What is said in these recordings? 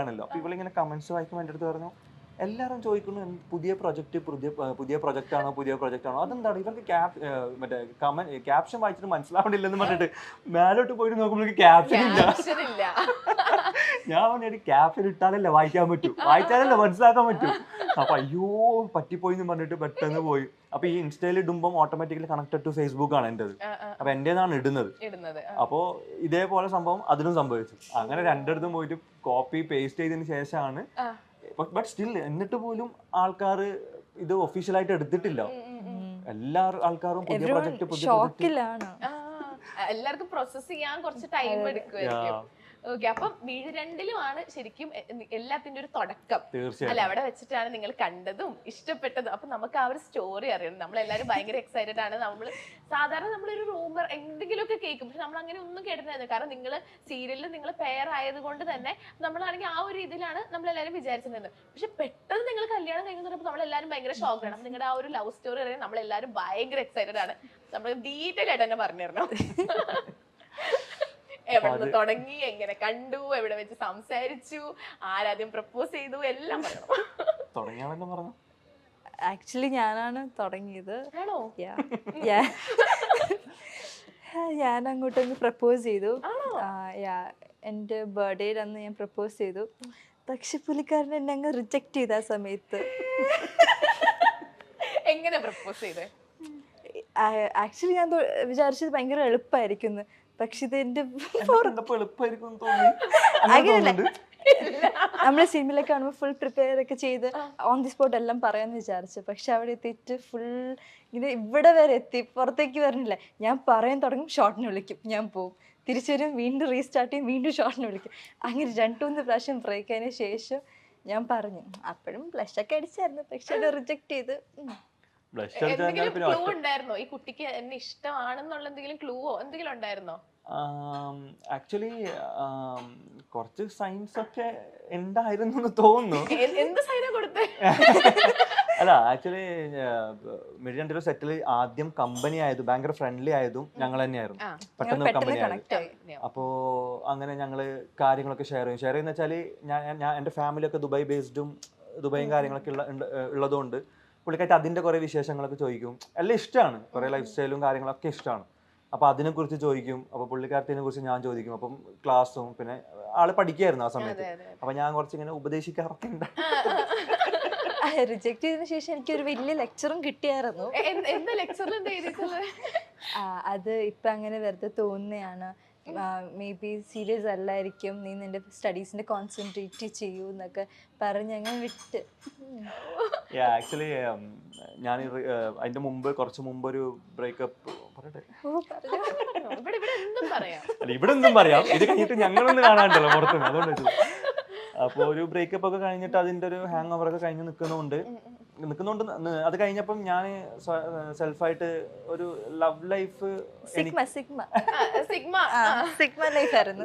ആണല്ലോ. അപ്പൊ ഇവളിങ്ങനെ കമന്റ്സ് വായിക്കുമ്പോൾ എൻ്റെ അടുത്ത് പറഞ്ഞു, എല്ലാവരും ചോദിക്കുന്നു പുതിയ പ്രൊജക്ട് പുതിയ പ്രൊജക്ട് ആണോ അതെന്താണ് ഇവർക്ക് മറ്റേ ക്യാപ്ഷൻ വായിച്ചിട്ട് മനസ്സിലാവണില്ലെന്ന് പറഞ്ഞിട്ട് മേലോട്ട് പോയിട്ട് നോക്കുമ്പോഴേക്ക് ക്യാപ്ഷൻ ഇല്ല. ഞാൻ പറഞ്ഞ ക്യാപ്ഷൻ ഇട്ടാലല്ലേ വായിക്കാൻ പറ്റൂ, വായിച്ചാലല്ലേ മനസ്സിലാക്കാൻ പറ്റൂ. അപ്പൊ അയ്യോ പറ്റിപ്പോയി എന്ന് പറഞ്ഞിട്ട് പെട്ടെന്ന് പോയി. അപ്പൊ ഈ ഇൻസ്റ്റയിൽ ഇടുമ്പോൾ ഓട്ടോമാറ്റിക്കലി കണക്റ്റഡ് ടു ഫേസ്ബുക്ക് ആണ് എൻ്റെത്. അപ്പൊ എന്റേതാണ് ഇടുന്നത്. അപ്പോ ഇതേപോലെ സംഭവം അതിലും സംഭവിച്ചു. അങ്ങനെ രണ്ടിടത്തും പോയിട്ട് കോപ്പി പേസ്റ്റ് ചെയ്തതിന് ശേഷമാണ്. ബട്ട് സ്റ്റിൽ എന്നിട്ട് പോലും ആൾക്കാർ ഇത് ഒഫീഷ്യലായിട്ട് എടുത്തിട്ടില്ല. എല്ലാ ആൾക്കാരും പുതിയ പ്രൊജക്ട് എല്ലാവർക്കും പ്രോസസ് ചെയ്യാൻ കുറച്ച് ടൈം എടുക്കുമായിരിക്കും. ഓക്കെ, അപ്പം വീട് രണ്ടിലുമാണ് ശരിക്കും എല്ലാത്തിന്റെ ഒരു തുടക്കം അല്ല. അവിടെ വെച്ചിട്ടാണ് നിങ്ങൾ കണ്ടതും ഇഷ്ടപ്പെട്ടതും. അപ്പൊ നമുക്ക് ആ ഒരു സ്റ്റോറി അറിയണം. നമ്മളെല്ലാരും ഭയങ്കര എക്സൈറ്റഡ് ആണ്. സാധാരണ നമ്മളൊരു റൂമർ എന്തെങ്കിലുമൊക്കെ കേൾക്കും, പക്ഷെ നമ്മൾ അങ്ങനെ ഒന്നും കേട്ടിട്ടില്ല. കാരണം നിങ്ങൾ സീരിയലിൽ നിങ്ങൾ പെയർ ആയത് കൊണ്ട് തന്നെ നമ്മളാണെങ്കിൽ ആ ഒരു ഇതിലാണ് നമ്മളെല്ലാരും വിചാരിച്ചിരുന്നത്. പക്ഷെ പെട്ടെന്ന് നിങ്ങൾ കല്യാണം കഴിഞ്ഞപ്പോൾ നമ്മളെല്ലാരും ഭയങ്കര ഷോക്കാണ്. അപ്പൊ നിങ്ങളുടെ ആ ഒരു ലവ് സ്റ്റോറി അറിയാൻ നമ്മളെല്ലാരും ഭയങ്കര എക്സൈറ്റഡ് ആണ്. നമ്മൾ ഡീറ്റെയിൽ ആയിട്ട് തന്നെ പറഞ്ഞു തരണം. എവിടെ തുടങ്ങി, എങ്ങനെ കണ്ടു, എവിടെ വെച്ച് സംസാരിച്ചു, ആരാദ്യം പ്രപ്പോസ് ചെയ്തു, എല്ലാം പറയണം. ആക്ച്വലി ഞാനാണ് തുടങ്ങിയത്. ഞാൻ അങ്ങോട്ടൊന്ന് പ്രപ്പോസ് ചെയ്തു. എൻ്റെ ബർത്ത്ഡേയുടെ അന്ന് ഞാൻ പ്രപ്പോസ് ചെയ്തു. പക്ഷെ പുള്ളിക്കാരൻ എന്നെ അങ്ങ് റിജക്ട് ചെയ്ത ആ സമയത്ത്. എങ്ങനെ പ്രപ്പോസ് ചെയ്തേ? ആക്ച്വലി ഞാൻ വിചാരിച്ചത് ഭയങ്കര എളുപ്പമായിരിക്കും, പക്ഷെ ഇത് എന്റെ അങ്ങനെയല്ല. നമ്മള് സിനിമയിലൊക്കെ കാണുമ്പോൾ ഫുൾ പ്രിപ്പയർ ഒക്കെ ചെയ്ത് ഓൺ ദി സ്പോട്ട് എല്ലാം പറയാന്ന് വിചാരിച്ചു. പക്ഷെ അവിടെ എത്തിയിട്ട് ഫുൾ ഇവിടെ വരെ എത്തി, പുറത്തേക്ക് വരണില്ല. ഞാൻ പറയാൻ തുടങ്ങും, ഷോർട്ടിന് വിളിക്കും, ഞാൻ പോവും, തിരിച്ചു വരും, വീണ്ടും റീസ്റ്റാർട്ട് ചെയ്യും, വീണ്ടും ഷോർട്ടിന് വിളിക്കും. അങ്ങനെ 2-3 പ്രാവശ്യം ബ്രേക്ക് ആയതിനു ശേഷം ഞാൻ പറഞ്ഞു. അപ്പോഴും ബ്ലഷ് ഒക്കെ അടിച്ചായിരുന്നു, പക്ഷെ അത് റിജക്ട് ചെയ്ത്. ക്ലൂ ഉണ്ടായിരുന്നോ ഈ കുട്ടിക്ക് എന്നെ ഇഷ്ടമാണെന്നുള്ള എന്തെങ്കിലും ക്ലൂവോ എന്തെങ്കിലും ഉണ്ടായിരുന്നോ? ആക്ച്വലി കുറച്ച് സൈൻസ് ഒക്കെ ഉണ്ടായിരുന്നു എന്ന് തോന്നുന്നു. എന്ത് സൈനാ കൊടുത്തേ? അല്ല, ആക്ച്വലി മിഡിയൻ സെറ്റിൽ ആദ്യം കമ്പനി ആയതും ഭയങ്കര ഫ്രണ്ട്ലി ആയതും ഞങ്ങൾ തന്നെയായിരുന്നു. പെട്ടെന്ന് കമ്പനി ആയത്. അപ്പോ അങ്ങനെ ഞങ്ങള് കാര്യങ്ങളൊക്കെ ഷെയർ ചെയ്യുന്ന വെച്ചാല് ഞാൻ എൻ്റെ ഫാമിലി ഒക്കെ ദുബായ് ബേസ്ഡും ദുബായും കാര്യങ്ങളൊക്കെ ഉള്ളതുകൊണ്ട് പുള്ളിക്കായിട്ട് അതിന്റെ കുറെ വിശേഷങ്ങളൊക്കെ ചോദിക്കും. എല്ലാം ഇഷ്ടമാണ്, കുറെ ലൈഫ് സ്റ്റൈലും കാര്യങ്ങളൊക്കെ ഇഷ്ടമാണ്. അപ്പൊ അതിനെ കുറിച്ച് ചോദിക്കും. അപ്പൊ പുള്ളിക്കാരത്തിനെ കുറിച്ച് ഞാൻ ചോദിക്കും. അപ്പം ക്ലാസ്സും പിന്നെ ആള് പഠിക്കായിരുന്നു ആ സമയത്ത്. അപ്പൊ ഞാൻ കുറച്ചിങ്ങനെ ഉപദേശിക്കാറൊക്കെ ഉണ്ട്. റിജക്ട് ചെയ്തതിനു ശേഷം എനിക്കൊരു വലിയ ലെക്ചറും കിട്ടിയായിരുന്നു. അത് ഇപ്പൊ അങ്ങനെ വെറുതെ തോന്നുകയാണ്. മേ ബി സീരിയസ് അല്ലായിരിക്കും, നീ നിന്റെ സ്റ്റഡീസിന്റെ കോൺസെൻട്രേറ്റ് ചെയ്യൂ എന്നൊക്കെ പറഞ്ഞ് അങ്ങനെ വിട്ട്. ആക്ച്വലി ഞാൻ അതിന്റെ മുമ്പ് കുറച്ച് മുമ്പ് ഒരു ബ്രേക്കപ്പ് ഇവിടെ എന്തും പറയാം. ഇത് കഴിഞ്ഞിട്ട് ഞങ്ങളൊന്നും കാണാണ്ടല്ലോ പുറത്തുനിന്ന്, അതുകൊണ്ട്. അപ്പോൾ ഒരു ബ്രേക്കപ്പ് ഒക്കെ കഴിഞ്ഞിട്ട് അതിന്റെ ഒരു ഹാങ് ഓവർ ഒക്കെ കഴിഞ്ഞ് നിൽക്കുന്നുണ്ട്. അത് കഴിഞ്ഞപ്പം ഞാൻ സെൽഫായിട്ട് ഒരു ലവ് ലൈഫ്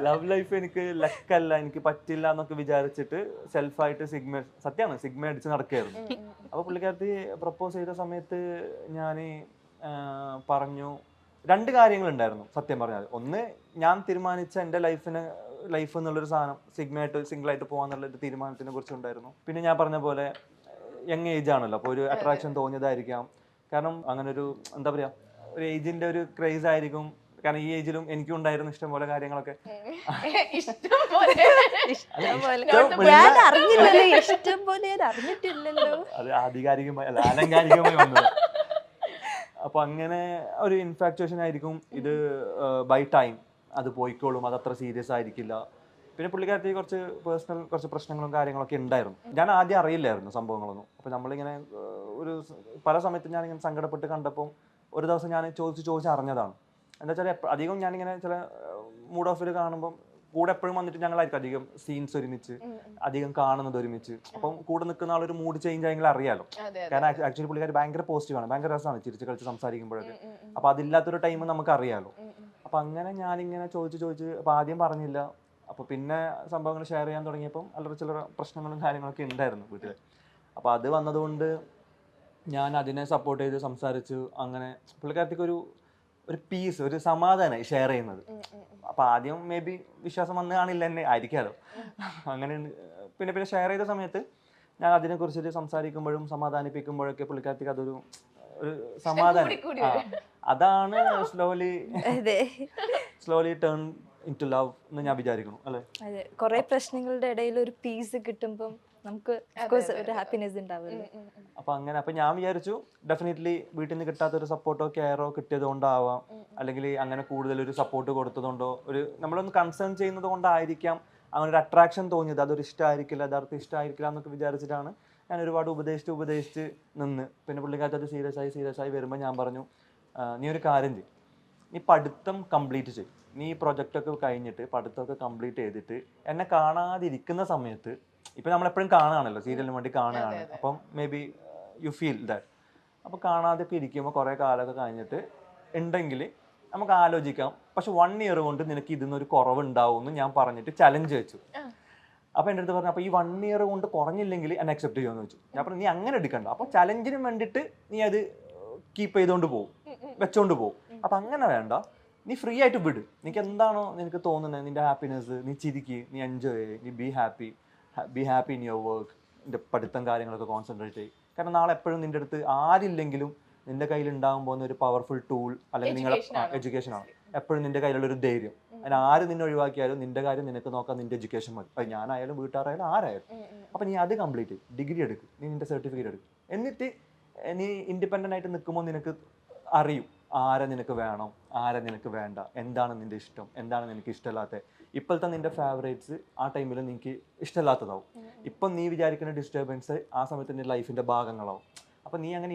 ലവ് ലൈഫ് എനിക്ക് ലക്കല്ല, എനിക്ക് പറ്റില്ല എന്നൊക്കെ വിചാരിച്ചിട്ട് സെൽഫായിട്ട് സിഗ്മ അടിച്ച് നടക്കുകയായിരുന്നു. അപ്പൊ പുള്ളിക്കാരത്തി പ്രപ്പോസ് ചെയ്ത സമയത്ത് ഞാൻ പറഞ്ഞു 2 കാര്യങ്ങളുണ്ടായിരുന്നു സത്യം പറഞ്ഞാൽ. ഒന്ന്, ഞാൻ തീരുമാനിച്ച എൻ്റെ ലൈഫ് എന്നുള്ളൊരു സാധനം സിംഗിൾ ആയിട്ട് പോകാന്നുള്ളൊരു തീരുമാനത്തിനെ കുറിച്ചുണ്ടായിരുന്നു. പിന്നെ ഞാൻ പറഞ്ഞ പോലെ യങ് ഏജ് ആണല്ലോ, അപ്പോൾ ഒരു അട്രാക്ഷൻ തോന്നിയതായിരിക്കാം. കാരണം അങ്ങനെ ഒരു എന്താ പറയാ, ഒരു ഏജിന്റെ ഒരു ക്രേസ് ആയിരിക്കും. കാരണം ഈ ഏജിലും എനിക്കും ഉണ്ടായിരുന്നു ഇഷ്ടം പോലെ കാര്യങ്ങളൊക്കെ. അത് ആധികാരികമായി അല്ല, ആലങ്കാരികമായി വന്നത്. അപ്പൊ അങ്ങനെ ഒരു ഇൻഫാക്ച്വേഷൻ ആയിരിക്കും. ഇത് ബൈ ടൈം അത് പോയിക്കോളും, അതത്ര സീരിയസ് ആയിരിക്കില്ല. പിന്നെ പുള്ളിക്കാരത്തി കുറച്ച് പ്രശ്നങ്ങളും കാര്യങ്ങളൊക്കെ ഉണ്ടായിരുന്നു. ഞാൻ ആദ്യം അറിയില്ലായിരുന്നു സംഭവങ്ങളൊന്നും. അപ്പൊ നമ്മളിങ്ങനെ ഒരു പല സമയത്തും ഞാനിങ്ങനെ സങ്കടപ്പെട്ട് കണ്ടപ്പോൾ ഒരു ദിവസം ഞാൻ ചോദിച്ച് അറിഞ്ഞതാണ്. എന്താ വെച്ചാൽ അധികം ഞാനിങ്ങനെ ചില മൂഡ് ഓഫിൽ കാണുമ്പോൾ കൂടെ എപ്പോഴും വന്നിട്ട് ഞങ്ങളായിരിക്കും അധികം സീൻസ് ഒരുമിച്ച്, അധികം കാണുന്നത് ഒരുമിച്ച്. അപ്പം കൂടെ നിൽക്കുന്ന ആളൊരു മൂഡ് ചേഞ്ച് ആയെങ്കിൽ അറിയാലോ. കാരണം ആക്ച്വലി പുള്ളിക്കാർ ഭയങ്കര പോസിറ്റീവാണ്, ഭയങ്കര രസമാണ് ചിരിച്ച് കളിച്ച് സംസാരിക്കുമ്പോഴൊക്കെ. അപ്പൊ അതില്ലാത്തൊരു ടൈം നമുക്ക് അറിയാലോ. അപ്പൊ അങ്ങനെ ഞാനിങ്ങനെ ചോദിച്ച് അപ്പൊ ആദ്യം പറഞ്ഞില്ല. അപ്പൊ പിന്നെ സംഭവങ്ങൾ ഷെയർ ചെയ്യാൻ തുടങ്ങിയപ്പം അല്ലറ ചില്ലറ പ്രശ്നങ്ങളും കാര്യങ്ങളൊക്കെ ഉണ്ടായിരുന്നു വീട്ടിൽ. അപ്പൊ അത് വന്നതുകൊണ്ട് ഞാൻ അതിനെ സപ്പോർട്ട് ചെയ്ത് സംസാരിച്ചു. അങ്ങനെ പുള്ളിക്കാരത്തേക്ക് ഒരു പീസ്, ഒരു സമാധാനമായി ഷെയർ ചെയ്യുന്നത്. അപ്പൊ ആദ്യം മേ ബി വിശ്വാസം വന്ന് കാണില്ല എന്നെ ആയിരിക്കാലോ. അങ്ങനെ പിന്നെ പിന്നെ ഷെയർ ചെയ്ത സമയത്ത് ഞാൻ അതിനെക്കുറിച്ചിട്ട് സംസാരിക്കുമ്പോഴും സമാധാനിപ്പിക്കുമ്പോഴൊക്കെ പുള്ളിക്കാരത്തേക്ക് അതൊരു ഒരു സമാധാനം. അതാണ് slowly turn into love എന്ന് ഞാൻ വിചാരിക്കുന്നു അല്ലേ. അതെ, കുറെ പ്രശ്നങ്ങളുടെ ഇടയിൽ ഒരു പീസ് കിട്ടുമ്പോൾ നമുക്ക് ഒരു ഹാപ്പിനെസ് ഉണ്ടാവില്ല. അപ്പൊ അങ്ങനെ അപ്പൊ ഞാൻ വിചാരിച്ചു ഡെഫിനറ്റ്ലി വീട്ടിൽ നിന്ന് കിട്ടാത്ത ഒരു സപ്പോർട്ടോ കെയറോ കിട്ടിയത് കൊണ്ടാവാം, അല്ലെങ്കിൽ അങ്ങനെ കൂടുതൽ ഒരു സപ്പോർട്ട് കൊടുത്തതുകൊണ്ടോ, ഒരു നമ്മളൊന്ന് കൺസേൺ ചെയ്യുന്നത് കൊണ്ടായിരിക്കാം അങ്ങനെ ഒരു അട്രാക്ഷൻ തോന്നിയത്. അതൊരു ഇഷ്ടമായിരിക്കില്ല, യഥാർത്ഥ ഇഷ്ടമായിരിക്കില്ല എന്നൊക്കെ വിചാരിച്ചിട്ടാണ് ഞാൻ ഒരുപാട് ഉപദേശിച്ച് നിന്ന്. പിന്നെ പുള്ളിക്കാരത്ത് അത് സീരിയസ് ആയി വരുമ്പോൾ ഞാൻ പറഞ്ഞു, നീ ഒരു കാര്യം ചെയ്യും, നീ പഠിത്തം കംപ്ലീറ്റ് ചെയ്യും, നീ ഈ പ്രൊജക്റ്റൊക്കെ കഴിഞ്ഞിട്ട് പഠിത്തമൊക്കെ കംപ്ലീറ്റ് ചെയ്തിട്ട് എന്നെ കാണാതിരിക്കുന്ന സമയത്ത്, ഇപ്പം നമ്മളെപ്പോഴും കാണുകയാണല്ലോ, സീരിയലിന് വേണ്ടി കാണുകയാണ്, അപ്പം may be you feel that. അപ്പോൾ കാണാതൊക്കെ ഇരിക്കുമ്പോൾ കുറേ കാലമൊക്കെ കഴിഞ്ഞിട്ട് ഉണ്ടെങ്കിൽ നമുക്ക് ആലോചിക്കാം, പക്ഷെ 1 year കൊണ്ട് നിനക്ക് ഇതിന്നൊരു കുറവുണ്ടാവും എന്ന് ഞാൻ പറഞ്ഞിട്ട് ചലഞ്ച് വെച്ചു. അപ്പോൾ എൻ്റെ അടുത്ത് പറഞ്ഞു, അപ്പോൾ ഈ 1 year കൊണ്ട് കുറഞ്ഞില്ലെങ്കിൽ എന്നെ അക്സെപ്റ്റ് ചെയ്യുമെന്ന് വെച്ചു. ഞാൻ പറഞ്ഞു, നീ അങ്ങനെ എടുക്കണ്ട, അപ്പോൾ ചലഞ്ചിന് വേണ്ടിയിട്ട് നീ അത് കീപ്പ് ചെയ്തുകൊണ്ട് പോകും, വെച്ചോണ്ട് പോകും. അപ്പം അങ്ങനെ വേണ്ട, നീ ഫ്രീ ആയിട്ട് വിട്, നിനക്ക് എന്താണോ നിനക്ക് തോന്നുന്നത്, നിന്റെ ഹാപ്പിനെസ്, നീ ചിരിക്ക്, നീ എൻജോയ് ചെയ്യ്, നീ be happy in your work, നിന്റെ പഠിത്തം കാര്യങ്ങളൊക്കെ കോൺസെൻട്രേറ്റ് ചെയ്യും. കാരണം നാളെ എപ്പോഴും നിന്റെ അടുത്ത് ആരില്ലെങ്കിലും നിന്റെ കയ്യിൽ ഉണ്ടാകാൻ പോകുന്ന ഒരു പവർഫുൾ ടൂൾ അല്ലെങ്കിൽ നിങ്ങളുടെ എഡ്യൂക്കേഷനാണ്. എപ്പോഴും നിന്റെ കയ്യിലുള്ള ഒരു ധൈര്യം. അതിന് ആര് നിന്നെ ഒഴിവാക്കിയാലും നിന്റെ കാര്യം നിനക്ക് നോക്കാൻ നിന്റെ എഡ്യൂക്കേഷൻ മതി. അത് ഞാനായാലും വീട്ടുകാരായാലും ആരായാലും. അപ്പം നീ അത് കംപ്ലീറ്റ് ചെയ്യും, ഡിഗ്രി എടുക്കും, നീ നിന്റെ സർട്ടിഫിക്കറ്റ് എടുക്കും. എന്നിട്ട് നീ ഇൻഡിപെൻഡൻ്റ് ആയിട്ട് നിൽക്കുമ്പോൾ നിനക്ക് അറിയും ആരെ നിനക്ക് വേണം, ആരെ നിനക്ക് വേണ്ട, എന്താണ് നിന്റെ ഇഷ്ടം, എന്താണ് നിനക്ക് ഇഷ്ടമില്ലാത്തത്. ഇപ്പോഴത്തെ നിന്റെ ഫേവറേറ്റ്സ് ആ ടൈമിൽ നിനക്ക് ഇഷ്ടമില്ലാത്തതാവും. ഇപ്പം നീ വിചാരിക്കുന്ന ഡിസ്റ്റർബൻസ് ആ സമയത്ത് നിന്റെ ലൈഫിൻ്റെ ഭാഗങ്ങളാവും. അപ്പം നീ അങ്ങനെ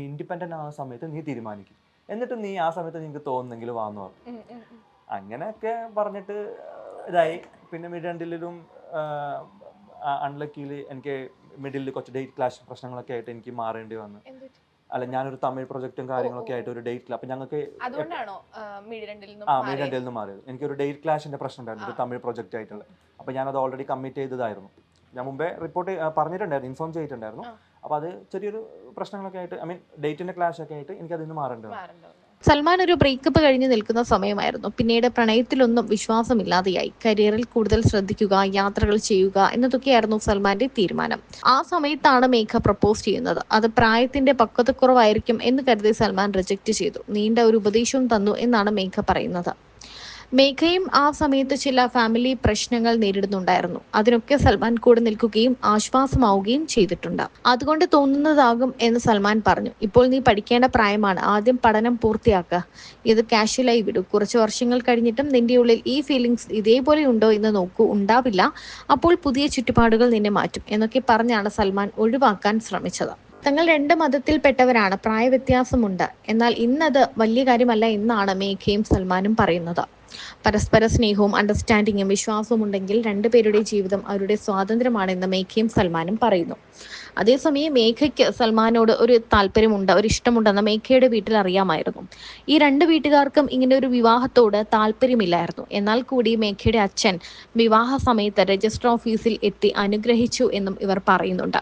ഇൻഡിപെൻഡൻ്റ് ആവുന്ന സമയത്ത് നീ തീരുമാനിക്കും. എന്നിട്ട് നീ ആ സമയത്ത് നിനക്ക് തോന്നുന്നെങ്കിൽ വാന്നു പറഞ്ഞു. അങ്ങനെയൊക്കെ പറഞ്ഞിട്ട് ഇതായി. പിന്നെ മിഡിലും അൺലക്കിയിൽ എനിക്ക് മിഡിലിൽ കുറച്ച് ഡേറ്റ് ക്ലാഷ് പ്രശ്നങ്ങളൊക്കെ ആയിട്ട് എനിക്ക് മാറേണ്ടി വന്നു. അല്ല, ഞാനൊരു തമിഴ് പ്രൊജക്റ്റും കാര്യങ്ങളൊക്കെ ആയിട്ട് ഒരു ഡേറ്റ്, അപ്പൊ ഞങ്ങൾക്ക് മീഡിയ നിന്ന് മാറിയത്. എനിക്കൊരു ഡേറ്റ് ക്ലാഷിന്റെ പ്രശ്നം ഉണ്ടായിരുന്നു, ഒരു തമിഴ് പ്രൊജക്റ്റ് ആയിട്ടുള്ള. അപ്പൊ ഞാനത് ഓൾറെഡി കമ്മിറ്റ് ചെയ്തതായിരുന്നു. ഞാൻ മുമ്പേ റിപ്പോർട്ട് പറഞ്ഞിട്ടുണ്ടായിരുന്നു, ഇൻഫോം ചെയ്തിട്ടുണ്ടായിരുന്നു. അപ്പൊ അത് ചെറിയൊരു പ്രശ്നങ്ങളൊക്കെ ആയിട്ട്, ഐ മീൻ ഡേറ്റിന്റെ ക്ലാഷ് ഒക്കെ ആയിട്ട് എനിക്ക് അതിൽ നിന്ന് മാറേണ്ടി വന്നു. സൽമാൻ ഒരു ബ്രേക്കപ്പ് കഴിഞ്ഞ് നിൽക്കുന്ന സമയമായിരുന്നു. പിന്നീട് പ്രണയത്തിലൊന്നും വിശ്വാസമില്ലാതെയായി. കരിയറിൽ കൂടുതൽ ശ്രദ്ധിക്കുക, യാത്രകൾ ചെയ്യുക എന്നതൊക്കെയായിരുന്നു സൽമാന്റെ തീരുമാനം. ആ സമയത്താണ് മേഘ പ്രപ്പോസ് ചെയ്യുന്നത്. അത് പ്രായത്തിന്റെ പക്വതക്കുറവായിരിക്കും എന്ന് കരുതി സൽമാൻ റിജക്റ്റ് ചെയ്തു. നീണ്ട ഒരു ഉപദേശവും തന്നു എന്നാണ് മേഘ പറയുന്നത്. മേഘയും ആ സമയത്ത് ചില ഫാമിലി പ്രശ്നങ്ങൾ നേരിടുന്നുണ്ടായിരുന്നു. അതിനൊക്കെ സൽമാൻ കൂടെ നിൽക്കുകയും ആശ്വാസമാവുകയും ചെയ്തിട്ടുണ്ട്. അതുകൊണ്ട് തോന്നുന്നതാകും എന്ന് സൽമാൻ പറഞ്ഞു. ഇപ്പോൾ നീ പഠിക്കേണ്ട പ്രായമാണ്, ആദ്യം പഠനം പൂർത്തിയാക്കുക, ഇത് കാഷ്വലായി വിടൂ. കുറച്ച് വർഷങ്ങൾ കഴിഞ്ഞിട്ടും നിന്റെ ഉള്ളിൽ ഈ ഫീലിങ്സ് ഇതേപോലെ ഉണ്ടോ എന്ന് നോക്കൂ. ഉണ്ടാവില്ല, അപ്പോൾ പുതിയ ചുറ്റുപാടുകൾ നിന്നെ മാറ്റും എന്നൊക്കെ പറഞ്ഞാണ് സൽമാൻ ഒഴിവാക്കാൻ ശ്രമിച്ചത്. തങ്ങൾ 2 മതത്തിൽപ്പെട്ടവരാണ്, പ്രായവ്യത്യാസമുണ്ട്, എന്നാൽ ഇന്നത് വലിയ കാര്യമല്ല എന്നാണ് മേഘയും സൽമാനും പറയുന്നത്. പരസ്പര സ്നേഹവും അണ്ടർസ്റ്റാൻഡിങ്ങും വിശ്വാസവും ഉണ്ടെങ്കിൽ 2 പേരുടെ ജീവിതം അവരുടെ സ്വാതന്ത്ര്യമാണെന്ന് മേഘയും സൽമാനും പറയുന്നു. അതേസമയം മേഘയ്ക്ക് സൽമാനോട് ഒരു താല്പര്യമുണ്ട്, ഒരു ഇഷ്ടമുണ്ടെന്ന് മേഘയുടെ വീട്ടിൽ അറിയാമായിരുന്നു. ഈ 2 വീട്ടുകാർക്കും ഇങ്ങനെ ഒരു വിവാഹത്തോട് താല്പര്യമില്ലായിരുന്നു. എന്നാൽ കൂടി മേഘയുടെ അച്ഛൻ വിവാഹ സമയത്ത് രജിസ്റ്റർ ഓഫീസിൽ എത്തി അനുഗ്രഹിച്ചു എന്നും ഇവർ പറയുന്നുണ്ട്.